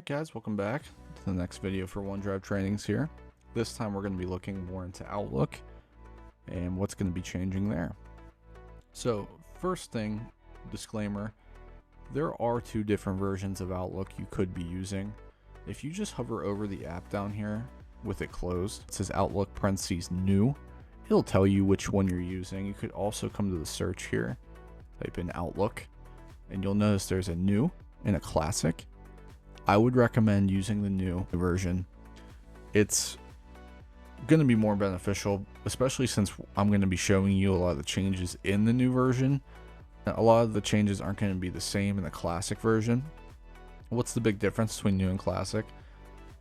guys, welcome back to the next video for OneDrive trainings here. This time we're going to be looking more into Outlook and what's going to be changing there. So first thing, disclaimer, there are two different versions of Outlook you could be using. If you just hover over the app down here with it closed, it says Outlook parentheses new. It'll tell you which one you're using. You could also come to the search here, type in Outlook, and you'll notice there's a new and a classic. I would recommend using the new version. It's going to be more beneficial, especially since I'm going to be showing you a lot of the changes in the new version. A lot of the changes aren't going to be the same in the classic version. What's the big difference between new and classic?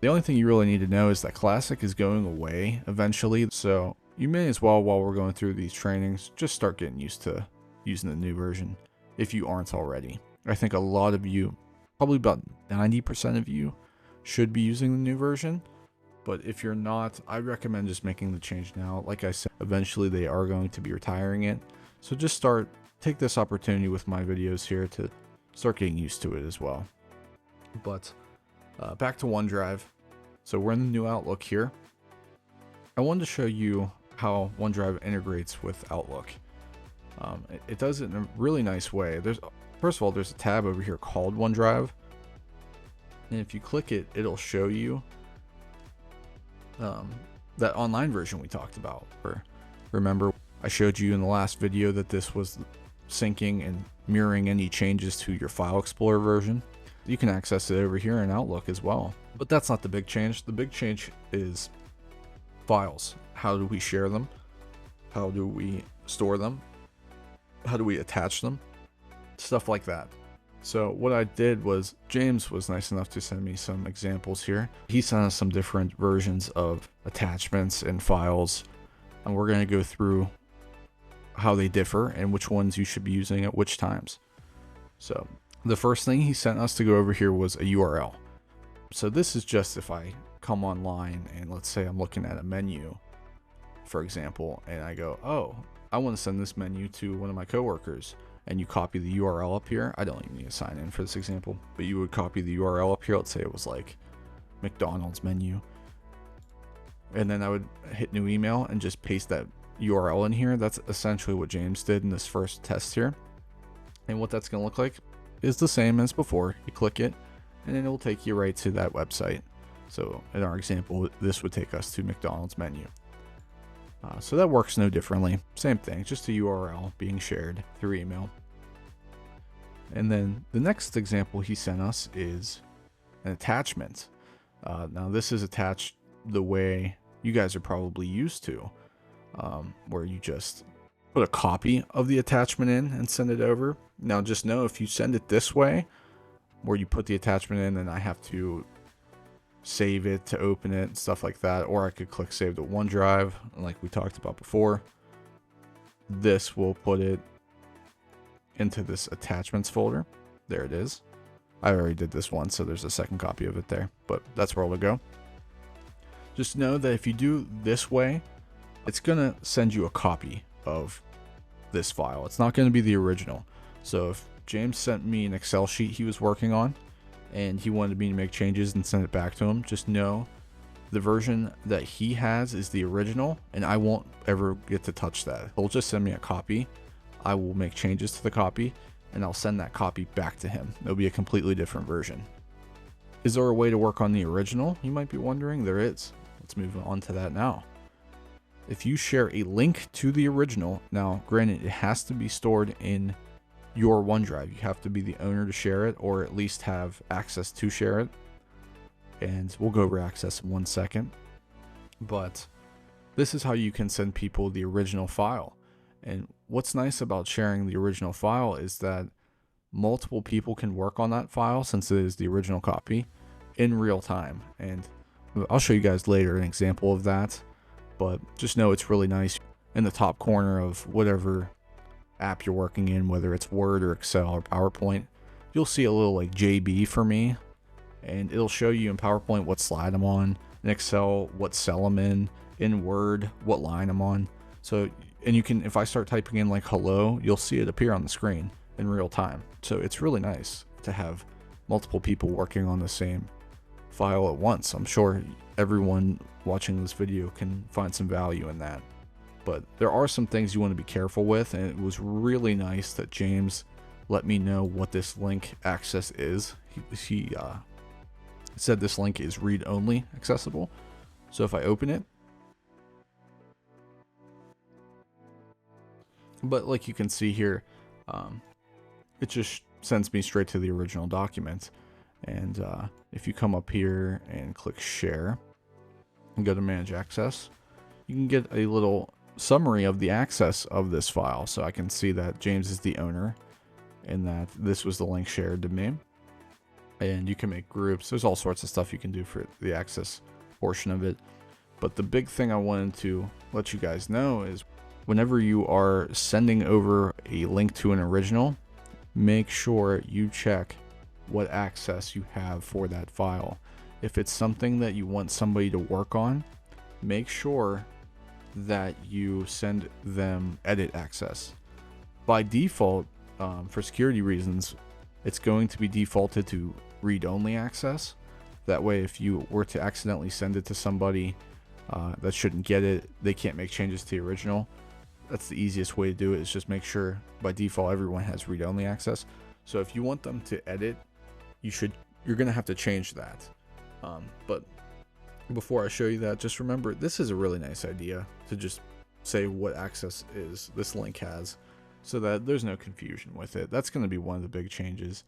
The only thing you really need to know is that classic is going away eventually. So you may as well, while we're going through these trainings, just start getting used to using the new version if you aren't already. I think a lot of you, probably about 90% of you, should be using the new version. But if you're not, I recommend just making the change now. Like I said, eventually they are going to be retiring it. So just take this opportunity with my videos here to start getting used to it as well. But back to OneDrive. So we're in the new Outlook here. I wanted to show you how OneDrive integrates with Outlook. It does it in a really nice way. First of all, there's a tab over here called OneDrive. And if you click it, it'll show you that online version we talked about. Remember, I showed you in the last video that this was syncing and mirroring any changes to your File Explorer version. You can access it over here in Outlook as well. But that's not the big change. The big change is files. How do we share them? How do we store them? How do we attach them? Stuff like that. So what I did was, James was nice enough to send me some examples here. He sent us some different versions of attachments and files, and we're going to go through how they differ and which ones you should be using at which times. So the first thing he sent us to go over here was a URL. So this is just if I come online and let's say I'm looking at a menu, for example, and I go, oh, I want to send this menu to one of my coworkers. And you copy the URL up here. I don't even need to sign in for this example, but you would copy the URL up here. Let's say it was like McDonald's menu. And then I would hit new email and just paste that URL in here. That's essentially what James did in this first test here. And what that's going to look like is the same as before. You click it and then it will take you right to that website. So in our example, this would take us to McDonald's menu. So that works no differently. Same thing, just a URL being shared through email. And then the next example he sent us is an attachment. Now this is attached the way you guys are probably used to, where you just put a copy of the attachment in and send it over. Now just know if you send it this way, where you put the attachment in and I have to save it to open it and stuff like that, or I could click save to OneDrive like we talked about before. This will put it into this attachments folder. There it is. I already did this one, so there's a second copy of it there, but that's where it'll go. Just know that if you do this way, it's gonna send you a copy of this file. It's not gonna be the original. So if James sent me an Excel sheet he was working on and he wanted me to make changes and send it back to him, just know the version that he has is the original and I won't ever get to touch that. He'll just send me a copy. I will make changes to the copy and I'll send that copy back to him. It'll be a completely different version. Is there a way to work on the original? You might be wondering. There is. Let's move on to that now. If you share a link to the original, now granted it has to be stored in your OneDrive. You have to be the owner to share it, or at least have access to share it. And we'll go over access in 1 second. But this is how you can send people the original file. And what's nice about sharing the original file is that multiple people can work on that file since it is the original copy in real time. And I'll show you guys later an example of that. But just know it's really nice. In the top corner of whatever app you're working in, whether it's Word or Excel or PowerPoint, you'll see a little like JB for me, and it'll show you in PowerPoint what slide I'm on, in Excel what cell I'm in Word what line I'm on. So, and you can, if I start typing in like hello, you'll see it appear on the screen in real time. So it's really nice to have multiple people working on the same file at once. I'm sure everyone watching this video can find some value in that. But there are some things you want to be careful with, and it was really nice that James let me know what this link access is. He said this link is read-only accessible. So if I open it, but like you can see here, it just sends me straight to the original document. And if you come up here and click share and go to manage access, you can get a little summary of the access of this file. So I can see that James is the owner and that this was the link shared to me. And you can make groups. There's all sorts of stuff you can do for the access portion of it. But the big thing I wanted to let you guys know is whenever you are sending over a link to an original, make sure you check what access you have for that file. If it's something that you want somebody to work on, make sure that you send them edit access. By default, for security reasons, it's going to be defaulted to read-only access. That way, if you were to accidentally send it to somebody that shouldn't get it, they can't make changes to the original. That's the easiest way to do it, is just make sure by default everyone has read-only access. So if you want them to edit, you're gonna have to change that. But before I show you that, just remember this is a really nice idea to just say what access is this link has, so that there's no confusion with it. That's going to be one of the big changes,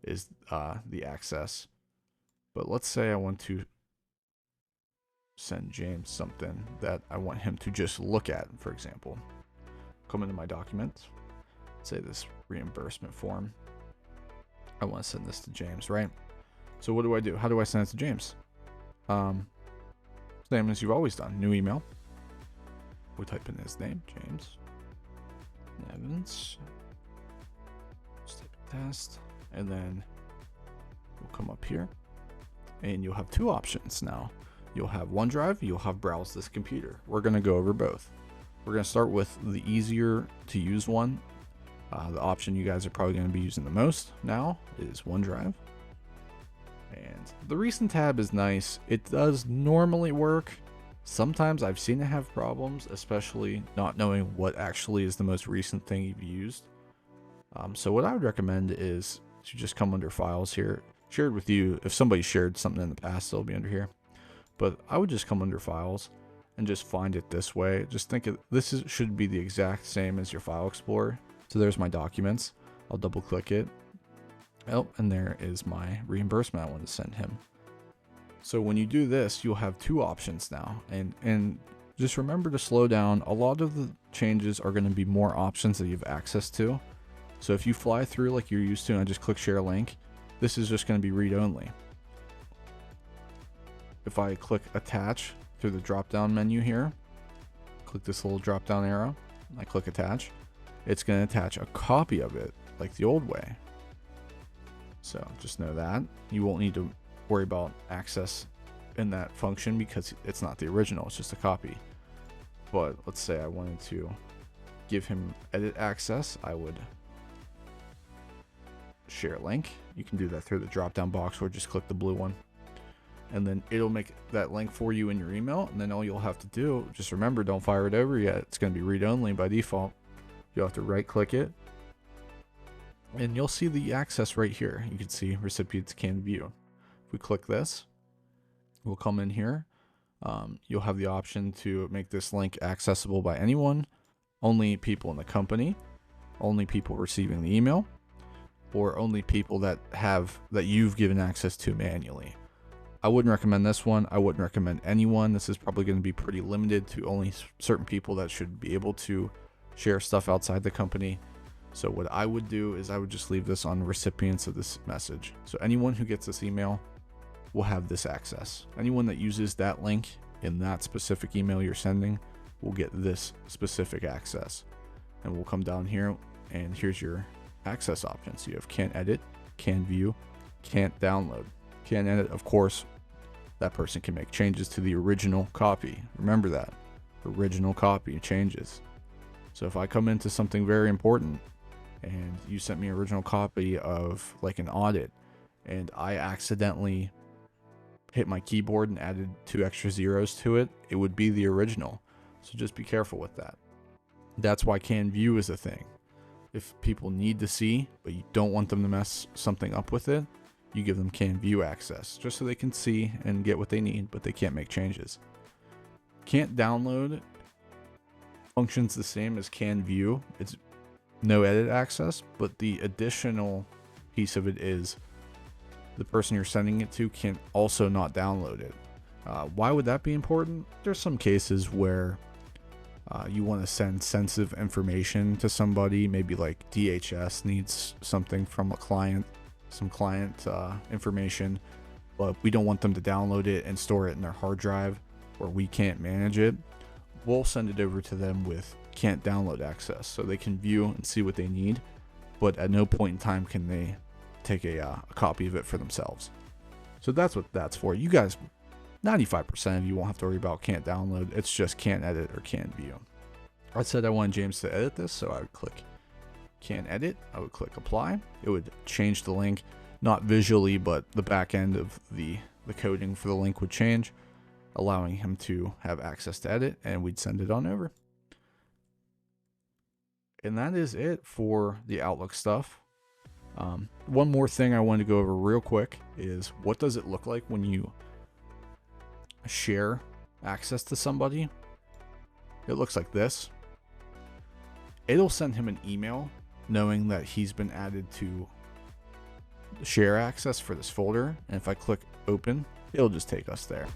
is the access. But let's say I want to send James something that I want him to just look at. For example, come into my document, say this reimbursement form. I want to send this to James, right? So what do I do? How do I send it to James? Same as you've always done. New email. We type in his name, James Evans. Just type in test, and then we'll come up here, and you'll have two options now. You'll have OneDrive. You'll have browse this computer. We're going to go over both. We're going to start with the easier to use one. The option you guys are probably going to be using the most now is OneDrive. And the recent tab is nice. It does normally work. Sometimes I've seen it have problems, especially not knowing what actually is the most recent thing you've used. So what I would recommend is to just come under files here. Shared with you. If somebody shared something in the past, it'll be under here. But I would just come under files and just find it this way. Just think of this should be the exact same as your file explorer. So there's my documents. I'll double click it. Oh, and there is my reimbursement I want to send him. So when you do this, you'll have two options now. And just remember to slow down. A lot of the changes are going to be more options that you have access to. So if you fly through like you're used to and I just click share link, this is just going to be read only. If I click attach through the drop down menu here, click this little drop down arrow, I click attach, it's going to attach a copy of it like the old way. So just know that you won't need to worry about access in that function because it's not the original, it's just a copy. But let's say I wanted to give him edit access, I would share link. You can do that through the drop down box or just click the blue one, and then it'll make that link for you in your email. And then all you'll have to do, just remember, don't fire it over yet. It's going to be read only by default. You'll have to right click it and you'll see the access right here. You can see recipients can view. If we click this, we'll come in here. You'll have the option to make this link accessible by anyone, only people in the company, only people receiving the email, or only people that you've given access to manually. I wouldn't recommend this one. I wouldn't recommend anyone. This is probably going to be pretty limited to only certain people that should be able to share stuff outside the company. So what I would do is I would just leave this on recipients of this message. So anyone who gets this email will have this access. Anyone that uses that link in that specific email you're sending will get this specific access. And we'll come down here and here's your access options. You have can't edit, can view, can't download. Can't edit, of course, that person can make changes to the original copy. Remember that. Original copy changes. So if I come into something very important and you sent me an original copy of like an audit and I accidentally hit my keyboard and added 2 extra zeros to it, it would be the original. So just be careful with that. That's why can view is a thing. If people need to see, but you don't want them to mess something up with it, you give them can view access, just so they can see and get what they need, but they can't make changes. Can't download functions the same as can view. It's no edit access, but the additional piece of it is the person you're sending it to can also not download it. Why would that be important? There's some cases where you want to send sensitive information to somebody, maybe like DHS needs something from a client, some client information, but we don't want them to download it and store it in their hard drive, or we can't manage it. We'll send it over to them with can't download access, so they can view and see what they need, but at no point in time can they take a copy of it for themselves. So that's what that's for. You guys, 95% of you won't have to worry about can't download. It's just can't edit or can't view. I said I wanted James to edit this, so I would click can edit. I would click apply. It would change the link, not visually, but the back end of the coding for the link would change, allowing him to have access to edit, and we'd send it on over. And that is it for the Outlook stuff. One more thing I wanted to go over real quick is what does it look like when you share access to somebody? It looks like this. It'll send him an email knowing that he's been added to share access for this folder, and if I click open, it'll just take us there.